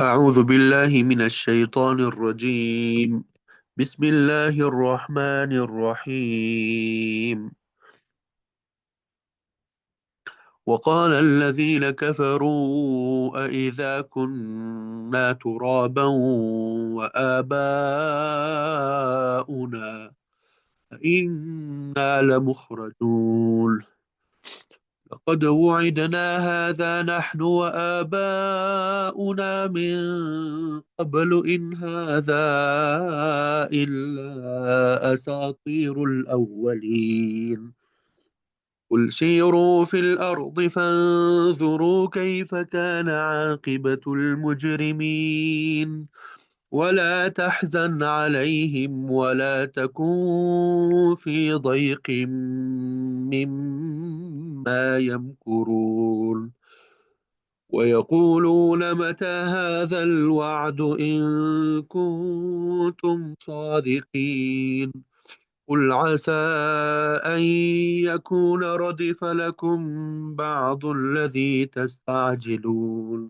أعوذ بالله من الشيطان الرجيم. بسم الله الرحمن الرحيم. وقال الذين كفروا أإذا كنا ترابا وآباؤنا إنا لمخرجون. لقد وعدنا هذا نحن وآباؤنا من قبل إن هذا إلا أساطير الأولين. قل سيروا في الأرض فانظروا كيف كان عاقبة المجرمين. ولا تحزن عليهم ولا تكن في ضيق مما يمكرون. ويقولون متى هذا الوعد إن كنتم صادقين. قل عسى أن يكون ردف لكم بعض الذي تستعجلون.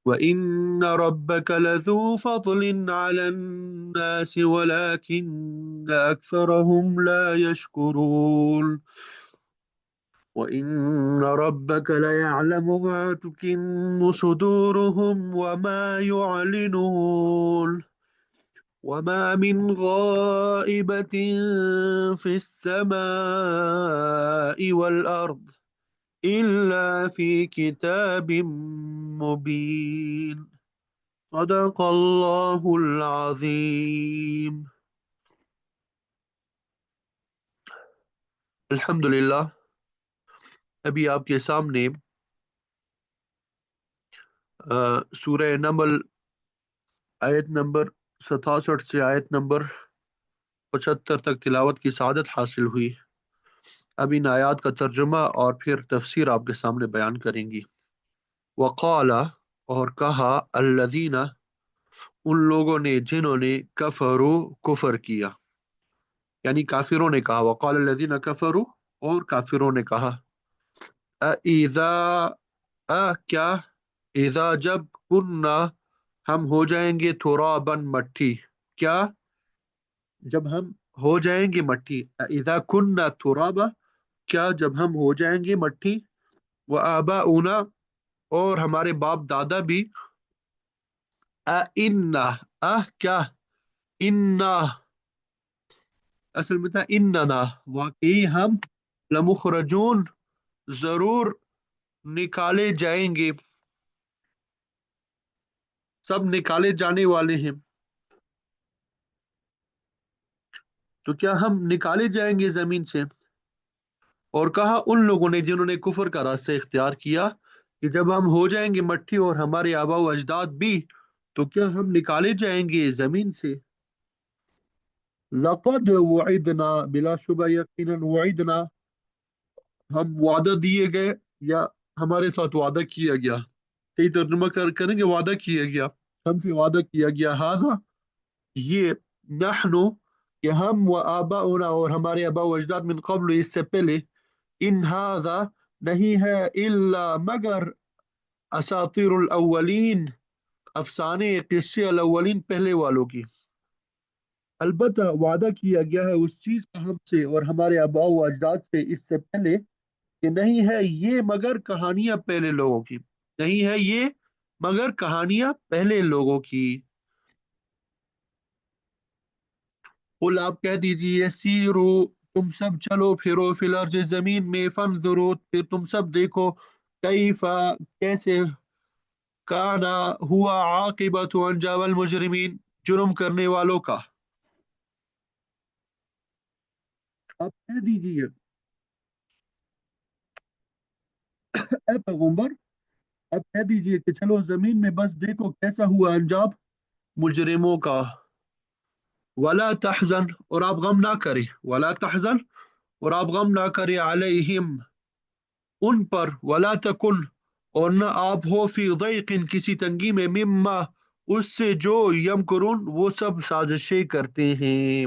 وإن ربك لذو فضل على الناس ولكن أكثرهم لا يشكرون. وإن ربك ليعلم ما تكن صدورهم وما يعلنون. وما من غائبة في السماء والأرض إلا في كتاب مبين. صدق الله العظيم. الحمدللہ، ابھی آپ کے سامنے سورہ نمل آیت نمبر 67 سے آیت نمبر 75 تک تلاوت کی سعادت حاصل ہوئی۔ اب ان آیات کا ترجمہ اور پھر تفسیر آپ کے سامنے بیان کریں گی۔ وقال، اور کہا، الذین، ان لوگوں نے جنہوں نے کفروا، کفر کیا، یعنی کافروں نے کہا۔ وقال الذین کفروا، اور کافروں نے کہا، اذا، کیا، اذا جب، کننا، ہم ہو جائیں گے، ترابن مٹی، کیا جب ہم ہو جائیں گے مٹی، اذا کننا ترابا، کیا جب ہم ہو جائیں گے مٹی، وآباؤنا، اور ہمارے باپ دادا بھی، انا، کیا، انا، اصل میں تھا اننا، واقعی ہم، لمخرجون، ضرور نکالے جائیں گے، سب نکالے جانے والے ہیں۔ تو کیا ہم نکالے جائیں گے زمین سے؟ اور کہا ان لوگوں نے جنہوں نے کفر کا راستہ اختیار کیا کہ جب ہم ہو جائیں گے مٹی اور ہمارے آبا و اجداد بھی، تو کیا ہم نکالے جائیں گے زمین سے؟ لقد وعدنا، بلا شبہ یقیناً، وعدنا، ہم وعدہ دیے گئے، یا ہمارے ساتھ وعدہ کیا گیا، کئی ترجمہ کریں گے وعدہ کیا گیا، ہم سے وعدہ کیا گیا، ہاذا، یہ، نحنو، کہ ہم، و آباؤنا، اور ہمارے آبا و اجداد، من قبل، اس سے پہلے، ان ہاذا، نہیں ہے، الا، مگر، اساطیر الاولین، افسانے قصے الاولین، پہلے والوں کی۔ البتہ وعدہ کیا گیا ہے اس چیز کا ہم سے اور ہمارے آباء و اجداد سے اس سے پہلے، کہ نہیں ہے یہ مگر کہانیاں پہلے لوگوں کی، نہیں ہے یہ مگر کہانیاں پہلے لوگوں کی۔ قل، آپ کہہ دیجئے، سیرو، تم سب چلو پھرو، فی الارض، زمین میں، فانظرو، پھر تم سب دیکھو، کیفا، کیسے، کانا، ہوا، عاقبت، انجام، المجرمین، جرم کرنے والوں کا۔ آپ کہہ دیجئے، اے پیغمبر، آپ کہہ دیجئے کہ چلو زمین میں بس دیکھو کیسا ہوا انجام مجرموں کا۔ ولا تحزن، اور آپ غم نہ کرے، ولا تحزن، اور آپ غم نہ کرے، علیہم، ان پر، ولا تکن، اور نہ آپ ہو، فی ضیق، کسی تنگی میں، مما، اس سے جو، یمکرون، وہ سب سازشیں کرتے ہیں۔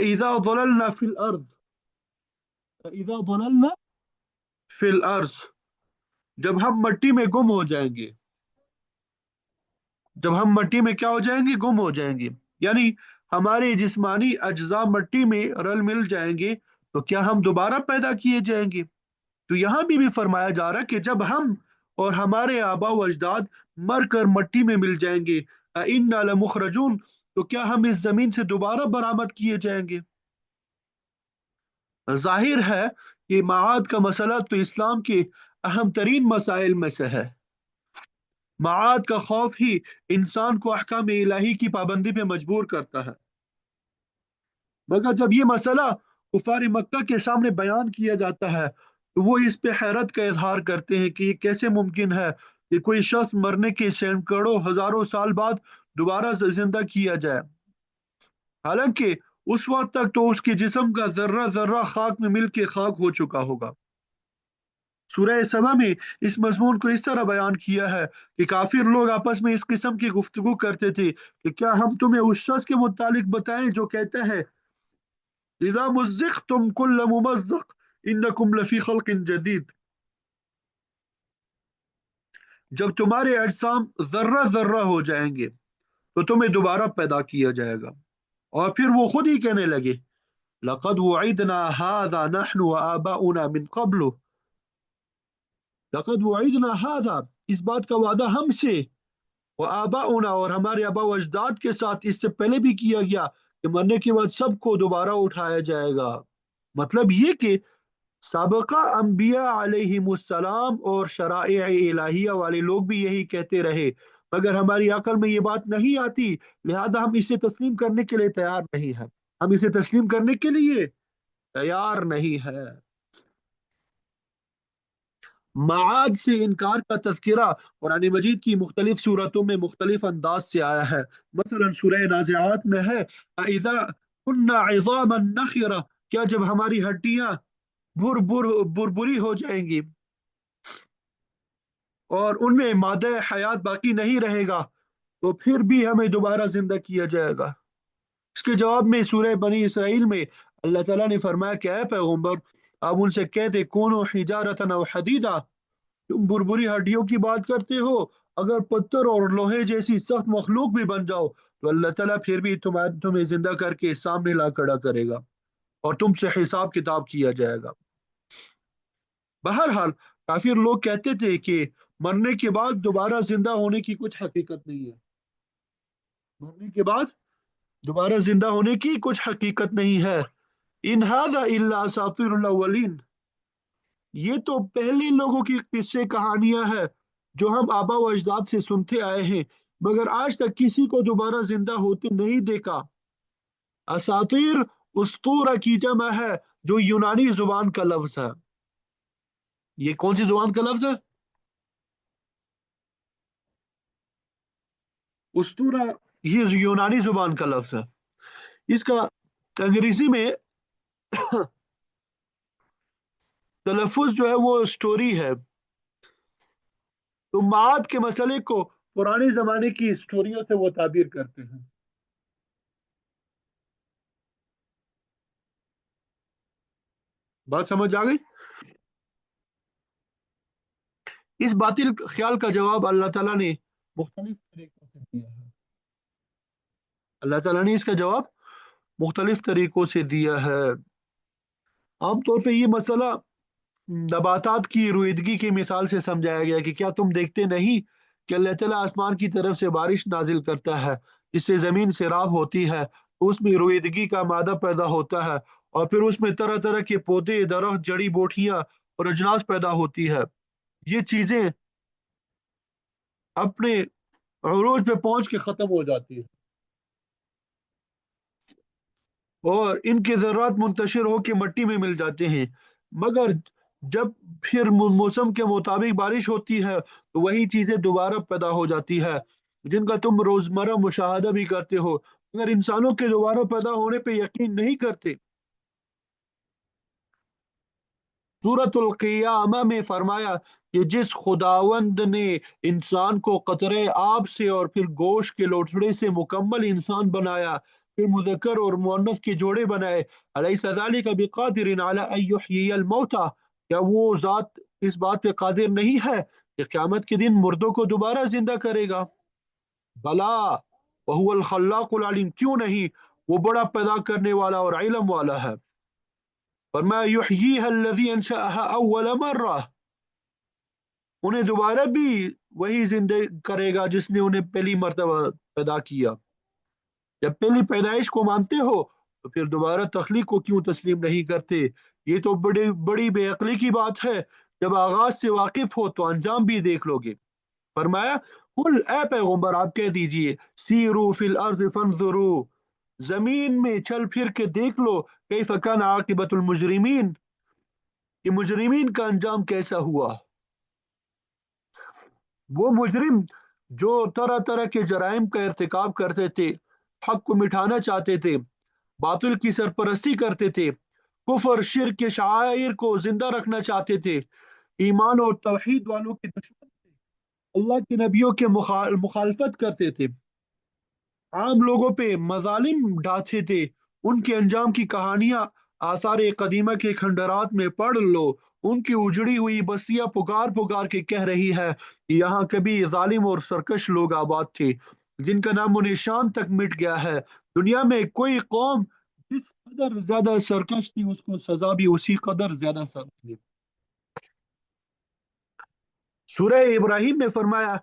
اذا ضللنا فی الارض، اذا ضللنا فی الارض، جب ہم مٹی میں گم ہو جائیں گے، جب ہم مٹی میں کیا ہو جائیں گے؟ گم ہو جائیں گے، یعنی ہمارے جسمانی اجزاء مٹی میں رل مل جائیں گے، تو کیا ہم دوبارہ پیدا کیے جائیں گے؟ تو یہاں بھی فرمایا جا رہا ہے کہ جب ہم اور ہمارے آبا و اجداد مر کر مٹی میں مل جائیں گے، اِنَّا لَمُخْرَجُونَ، تو کیا ہم اس زمین سے دوبارہ برآمد کیے جائیں گے؟ ظاہر ہے کہ معاد کا مسئلہ تو اسلام کے اہم ترین مسائل میں سے ہے۔ معاد کا خوف ہی انسان کو احکام الہی کی پابندی پہ مجبور کرتا ہے، مگر جب یہ مسئلہ کفار مکہ کے سامنے بیان کیا جاتا ہے تو وہ اس پہ حیرت کا اظہار کرتے ہیں کہ یہ کیسے ممکن ہے کہ کوئی شخص مرنے کے سینکڑوں ہزاروں سال بعد دوبارہ زندہ کیا جائے، حالانکہ اس وقت تک تو اس کے جسم کا ذرہ ذرہ خاک میں مل کے خاک ہو چکا ہوگا۔ سورہ سبا میں اس مضمون کو اس طرح بیان کیا ہے کہ کافر لوگ آپس میں اس قسم کی گفتگو کرتے تھے کہ کیا ہم تمہیں اس شخص کے متعلق بتائیں جو کہتا ہے اذا مزقتم کل ممزق انکم لفی خلق جدید، جب تمہارے اجسام ذرہ ذرہ ہو جائیں گے تو تمہیں دوبارہ پیدا کیا جائے گا۔ اور پھر وہ خود ہی کہنے لگے لقد وعدنا هذا نحن وآباؤنا من قبل، لقد وعدنا هذا، اس بات کا وعدہ ہم سے، وآباؤنا، اور ہمارے آبا و اجداد کے ساتھ اس سے پہلے بھی کیا گیا کہ مرنے کے بعد سب کو دوبارہ اٹھایا جائے گا۔ مطلب یہ کہ سابقہ انبیاء علیہم السلام اور شرائع الہیہ والے لوگ بھی یہی کہتے رہے، مگر ہماری عقل میں یہ بات نہیں آتی، لہذا ہم اسے تسلیم کرنے کے لیے تیار نہیں ہیں، ہم اسے تسلیم کرنے کے لیے تیار نہیں ہے۔ معاد سے انکار کا تذکرہ قرآن مجید کی مختلف صورتوں میں مختلف انداز سے آیا ہے، مثلا سورہ نازعات میں ہے اذا كنا عظاما نخرہ، کیا جب ہماری ہڈیاں بربری ہو جائیں گی اور ان میں مادہ حیات باقی نہیں رہے گا تو پھر بھی ہمیں دوبارہ زندہ کیا جائے گا۔ اس کے جواب میں سورہ بنی اسرائیل میں اللہ تعالیٰ نے فرمایا کہ اے پیغمبر، آپ ان سے کہہ دے کونوا حجارۃ او حدیدا، تم بربری ہڈیوں کی بات کرتے ہو، اگر پتھر اور لوہے جیسی سخت مخلوق بھی بن جاؤ تو اللہ تعالیٰ پھر بھی تمہیں زندہ کر کے سامنے لا کھڑا کرے گا اور تم سے حساب کتاب کیا جائے گا۔ بہرحال کافر لوگ کہتے تھے کہ مرنے کے بعد دوبارہ زندہ ہونے کی کچھ حقیقت نہیں ہے، مرنے کے بعد دوبارہ زندہ ہونے کی کچھ حقیقت نہیں ہے۔ ان ھذا الا اساطیر الاولین، یہ تو پہلے لوگوں کی قصے کہانیاں ہیں جو ہم آبا و اجداد سے سنتے آئے ہیں، مگر آج تک کسی کو دوبارہ زندہ ہوتے نہیں دیکھا۔ اساطیر اسطورہ کی جمع ہے جو یونانی زبان کا لفظ ہے۔ یہ کون سی زبان کا لفظ ہے؟ اسطورہ، یہ یونانی زبان کا لفظ ہے۔ اس کا انگریزی میں تلفظ جو ہے وہ سٹوری ہے۔ تو معاد کے مسئلے کو پرانے زمانے کی سٹوریوں سے وہ تعبیر کرتے ہیں۔ بات سمجھ آ گئی؟ اس باطل خیال کا جواب اللہ تعالیٰ نے مختلف طریقوں سے دیا ہے، اللہ تعالیٰ نے اس کا جواب مختلف طریقوں سے دیا ہے۔ عام طور پہ یہ مسئلہ نباتات کی رویدگی کی مثال سے سمجھایا گیا کہ کیا تم دیکھتے نہیں کہ اللہ تعالیٰ آسمان کی طرف سے بارش نازل کرتا ہے جس سے زمین سیراب ہوتی ہے، اس میں رویدگی کا مادہ پیدا ہوتا ہے اور پھر اس میں طرح طرح کے پودے، درخت، جڑی بوٹیاں اور اجناس پیدا ہوتی ہے۔ یہ چیزیں اپنے عروج پہ پہنچ کے ختم ہو جاتی ہیں اور ان کے ذرات منتشر ہو کے مٹی میں مل جاتے ہیں، مگر جب پھر موسم کے مطابق بارش ہوتی ہے تو وہی چیزیں دوبارہ پیدا ہو جاتی ہے جن کا تم روزمرہ مشاہدہ بھی کرتے ہو، مگر انسانوں کے دوبارہ پیدا ہونے پہ یقین نہیں کرتے۔ سورۃ القیامہ میں فرمایا کہ جس خداوند نے انسان کو قطرے آب سے اور پھر گوشت کے لوتھڑے سے مکمل انسان بنایا، پھر مذکر اور مؤنث کے جوڑے بنائے. الیس ذالک بقادر علی ان یحیی الموتى، کیا وہ ذات اس بات پہ قادر نہیں ہے کہ قیامت کے دن مردوں کو دوبارہ زندہ کرے گا؟ بلا وهو الخلاق العلیم، کیوں نہیں، وہ بڑا پیدا کرنے والا اور علم والا ہے. فرمایا یحییها الذی انشأها اول مرہ، انہیں دوبارہ بھی وہی زندہ کرے گا جس نے انہیں پہلی مرتبہ پیدا کیا. جب پہلی پیدائش کو مانتے ہو تو پھر دوبارہ تخلیق کو کیوں تسلیم نہیں کرتے؟ یہ تو بڑی بڑی بے عقلی کی بات ہے. جب آغاز سے واقف ہو تو انجام بھی دیکھ لو گے. فرمایا قل، اے پیغمبر آپ کہہ دیجئے، سیرو فی الارض فانظرو، زمین میں چل پھر کے دیکھ لو، کیف کان عاقبت المجرمین، کہ مجرمین کا انجام کیسا ہوا. وہ مجرم جو طرح طرح کے جرائم کا ارتکاب کرتے تھے، حق کو مٹھانا چاہتے تھے، باطل کی سرپرستی کرتے تھے، کفر شرک کے شعائر کو زندہ رکھنا چاہتے تھے، ایمان اور توحید والوں کے دشمن تھے، اللہ کے نبیوں کے مخالفت کرتے تھے، عام لوگوں پہ مظالم ڈھاتے تھے. ان کے انجام کی کہانیاں آثار قدیمہ کے کھنڈرات میں پڑھ لو. ان کی اجڑی ہوئی بستیاں پکار پکار کے کہہ رہی ہے کہ یہاں کبھی ظالم اور سرکش لوگ آباد تھے جن کا نام و نشان تک مٹ گیا ہے. دنیا میں کوئی قوم جس قدر زیادہ سرکش تھی اس کو سزا بھی اسی قدر زیادہ سخت تھی. سورہ ابراہیم میں فرمایا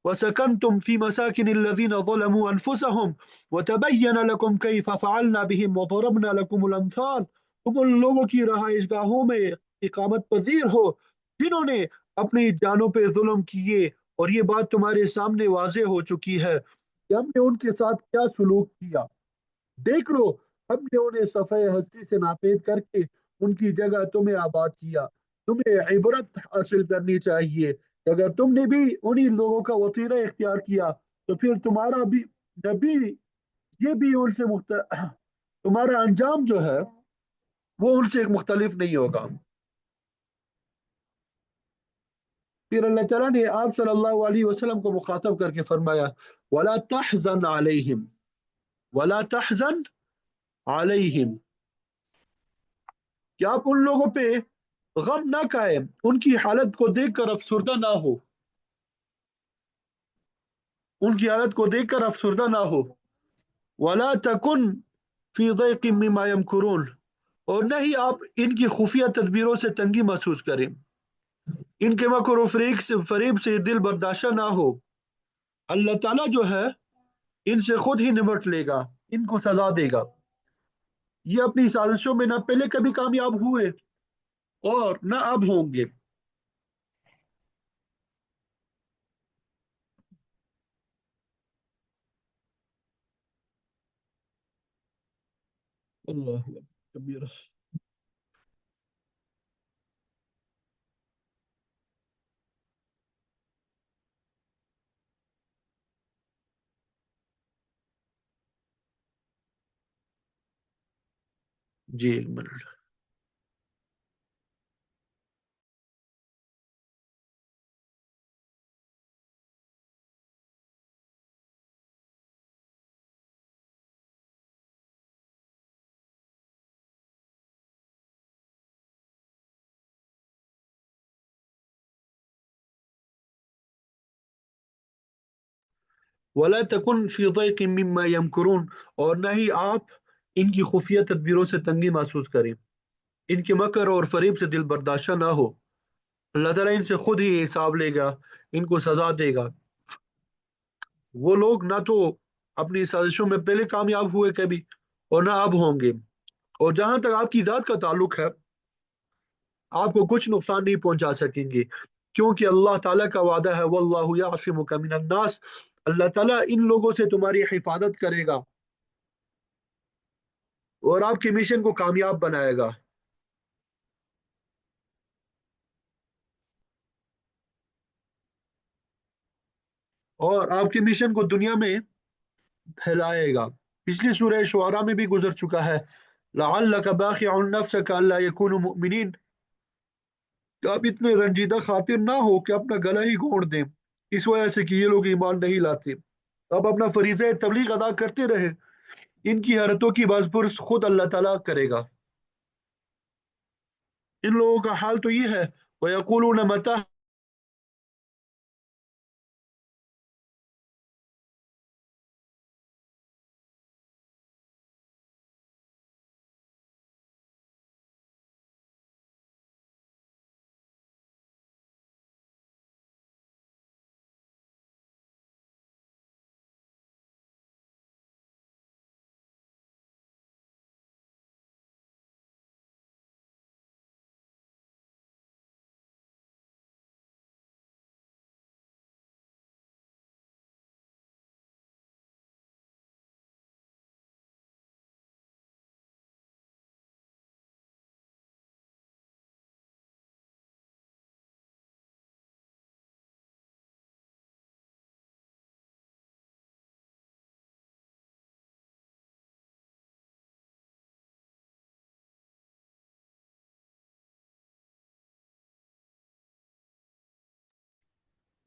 وَسَكَنْتُمْ فِي مَسَاكِنِ الَّذِينَ ظَلَمُوا أَنفُسَهُمْ وَتَبَيَّنَ لَكُمْ كَيْفَ فَعَلْنَا بِهِمْ وَضَرَبْنَا لَكُمُ الْأَمْثَالَ. تم ان لوگوں کی رہائش گاہوں میں اقامت پذیر ہو جنہوں نے اپنی جانوں پہ ظلم کیے، اور یہ بات تمہارے سامنے واضح ہو چکی ہے کہ ہم نے ان کے ساتھ کیا سلوک کیا. دیکھ لو، ہم نے انہیں صفحہ ہستی سے ناپید کر کے ان کی جگہ تمہیں آباد کیا. تمہیں عبرت حاصل کرنی چاہیے کہ اگر تم نے بھی انہی لوگوں کا وطیرہ اختیار کیا تو پھر تمہارا بھی نبی یہ بھی ان سے تمہارا انجام جو ہے وہ ان سے مختلف نہیں ہوگا. پھر اللہ تعالیٰ نے آپ صلی اللہ علیہ وسلم کو مخاطب کر کے فرمایا وَلَا تَحْزَنْ عَلَيْهِمْ وَلَا تَحْزَنْ عَلَيْهِمْ، کہ آپ ان لوگوں پہ غم نہ کھائے، ان کی حالت کو دیکھ کر افسردہ نہ ہو، ان کی حالت کو دیکھ کر افسردہ نہ ہو. وَلَا تَكُنْ فِي ضَيْقٍ مِّمَّا يَمْكُرُونَ، اور نہ ہی آپ ان کی خفیہ تدبیروں سے تنگی محسوس کریں، ان کے مکر و فریب سے دل برداشتہ نہ ہو. اللہ تعالیٰ جو ہے ان سے خود ہی نمٹ لے گا، ان کو سزا دے گا. یہ اپنی سازشوں میں نہ پہلے کبھی کامیاب ہوئے اور نہ اب ہوں گے. اللہ کبیر. جی ایک منٹ. وَلَا تَكُنْ فِي ضَيْقٍ مِّمَّا يَمْكُرُونَ، اور نہ ہی آپ ان کی خفیہ تدبیروں سے تنگی محسوس کریں، ان کے مکر اور فریب سے دل برداشتہ نہ ہو. اللہ تعالیٰ ان سے خود ہی حساب لے گا، ان کو سزا دے گا. وہ لوگ نہ تو اپنی سازشوں میں پہلے کامیاب ہوئے کبھی اور نہ اب ہوں گے. اور جہاں تک آپ کی ذات کا تعلق ہے، آپ کو کچھ نقصان نہیں پہنچا سکیں گے، کیونکہ اللہ تعالیٰ کا وعدہ ہے وَاللَّهُ يَعْصِمُكَ مِنَ النَّاسِ، اللہ تعالیٰ ان لوگوں سے تمہاری حفاظت کرے گا اور آپ کے مشن کو کامیاب بنائے گا. اور آپ کے مشن کو دنیا میں پھیلائے گا. پچھلی سورہ شعراء میں بھی گزر چکا ہے لَعَلَّكَ بَاخِعٌ نَفْسَكَ أَلَّا يَكُونُوا مُؤْمِنِينَ، کہ آپ اتنے رنجیدہ خاطر نہ ہو کہ اپنا گلا ہی گھونٹ دیں اس وجہ سے کہ یہ لوگ ایمان نہیں لاتے. آپ اپنا فریضہ تبلیغ ادا کرتے رہیں ان کی حرکتوں کی باز پرس خود اللہ تعالیٰ کرے گا۔ ان لوگوں کا حال تو یہ ہے، وَيَقُولُونَ مَتَى،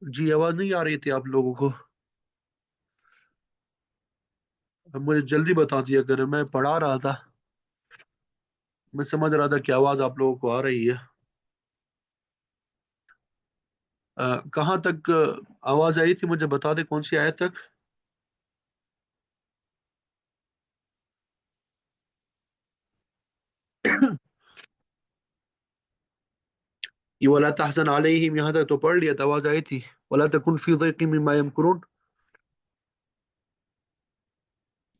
جی آواز نہیں آ رہی تھی آپ لوگوں کو؟ اب مجھے جلدی بتا دیا کریں، میں پڑھا رہا تھا، میں سمجھ رہا تھا کہ آواز آپ لوگوں کو آ رہی ہے۔ کہاں تک آواز آئی تھی مجھے بتا دیں، کون سی آیت تک؟ یہ وَلَا تَحْزَنْ عَلَيْهِمْ یہاں تک تو پڑھ لیا تھا، آواز آئی تھی وَلَا تَكُنْ فِي ضَيْقٍ مِّمَّا يَمْكُرُونَ،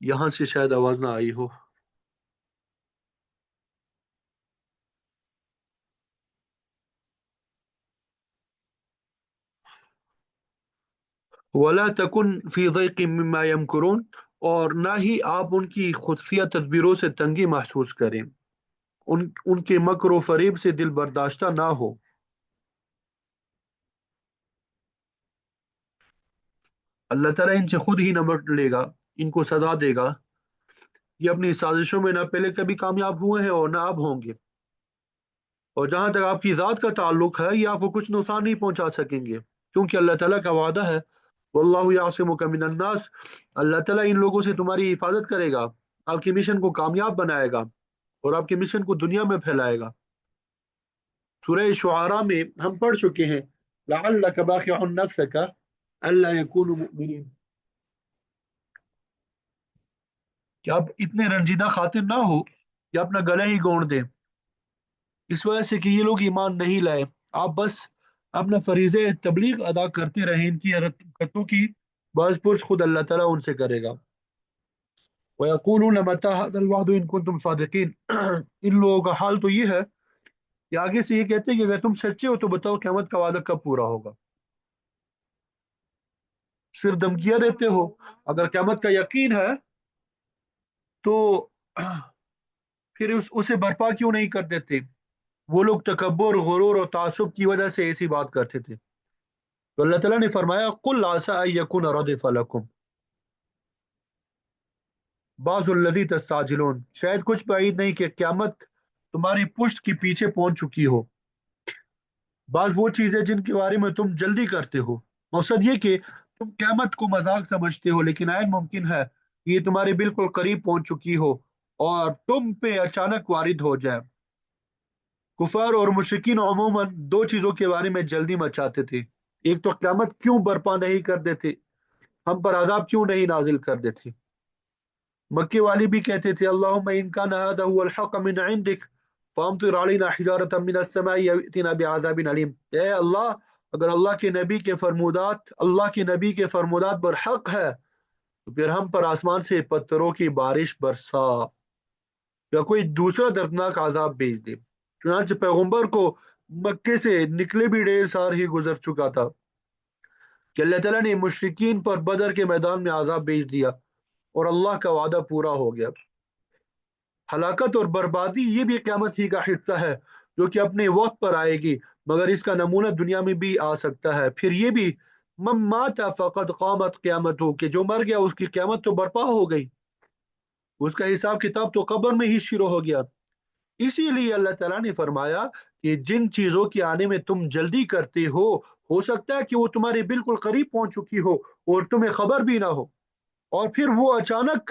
یہاں سے شاید آواز نہ آئی ہو۔ وَلَا تَكُنْ فِي ضَيْقٍ مِّمَّا يَمْكُرُونَ، اور نہ ہی آپ ان کی خفیہ تدبیروں سے تنگی محسوس کریں، ان کے مکر و فریب سے دل برداشتہ نہ ہو۔ اللہ تعالیٰ ان سے خود ہی نمٹ لے گا، ان کو سزا دے گا۔ یہ اپنی سازشوں میں نہ پہلے کبھی کامیاب ہوئے ہیں اور نہ اب ہوں گے، اور جہاں تک آپ کی ذات کا تعلق ہے یہ آپ کو کچھ نقصان نہیں پہنچا سکیں گے، کیونکہ اللہ تعالیٰ کا وعدہ ہے واللہ یعصمک من الناس، اللہ تعالیٰ ان لوگوں سے تمہاری حفاظت کرے گا، آپ کی مشن کو کامیاب بنائے گا اور آپ کے مشن کو دنیا میں پھیلائے گا۔ سورہ شعراء میں ہم پڑھ چکے ہیں لعلک باخع نفسک الا یکونوا مؤمنین، کہ آپ اتنے رنجیدہ خاطر نہ ہو کہ اپنا گلہ ہی گونڑ دیں اس وجہ سے کہ یہ لوگ ایمان نہیں لائے، آپ بس اپنا فریضہ تبلیغ ادا کرتے رہیں، ان کی حرکتوں کی باز پرس خود اللہ تعالیٰ ان سے کرے گا۔ وَيَقُولُونَ مَتَى هَذَا الْوَعْدُ إِن كُنتُمْ صَادِقِينَ، ان لوگوں کا حال تو یہ ہے کہ آگے سے یہ کہتے ہیں کہ اگر تم سچے ہو تو بتاؤ قیامت کا وعدہ کب پورا ہوگا، صرف دھمکیاں دیتے ہو، اگر قیامت کا یقین ہے تو پھر اسے برپا کیوں نہیں کر دیتے؟ وہ لوگ تکبر، غرور اور تعصب کی وجہ سے ایسی بات کرتے تھے، تو اللہ تعالیٰ نے فرمایا قل عسى ان يكون ردف لكم بعض الذی تستعجلون، شاید کچھ بعید نہیں کہ قیامت تمہاری پشت کی پیچھے پہنچ چکی ہو، بعض وہ چیزیں جن کے بارے میں تم جلدی کرتے ہو، مقصد یہ کہ تم قیامت کو مذاق سمجھتے ہو لیکن عین ممکن ہے کہ یہ تمہارے بالکل قریب پہنچ چکی ہو اور تم پہ اچانک وارد ہو جائے۔ کفار اور مشرکین عموماً دو چیزوں کے بارے میں جلدی مچاتے تھے، ایک تو قیامت کیوں برپا نہیں کر دیتے، ہم پر عذاب کیوں نہیں نازل کر دیتے۔ مکے والی بھی کہتے تھے اللہم ان کان هذا هو الحق من عندك فامطر علینا حجارۃ من السماء او ائتنا بعذاب علیم، اے اللہ اگر اللہ کے نبی کے فرمودات پر حق ہے تو پھر ہم پر آسمان سے پتھروں کی بارش برسا یا کوئی دوسرا دردناک عذاب بھیج دے۔ چنانچہ پیغمبر کو مکے سے نکلے بھی ڈھیر سال ہی گزر چکا تھا کہ اللہ تعالیٰ نے مشرکین پر بدر کے میدان میں عذاب بھیج دیا اور اللہ کا وعدہ پورا ہو گیا۔ ہلاکت اور بربادی یہ بھی قیامت ہی کا حصہ ہے جو کہ اپنے وقت پر آئے گی، مگر اس کا نمونہ دنیا میں بھی آ سکتا ہے۔ پھر یہ بھی من مات فقد قامت قیامت ہو، کہ جو مر گیا اس کی قیامت تو برپا ہو گئی، اس کا حساب کتاب تو قبر میں ہی شروع ہو گیا۔ اسی لیے اللہ تعالیٰ نے فرمایا کہ جن چیزوں کے آنے میں تم جلدی کرتے ہو سکتا ہے کہ وہ تمہارے بالکل قریب پہنچ چکی ہو اور تمہیں خبر بھی نہ ہو، اور پھر وہ اچانک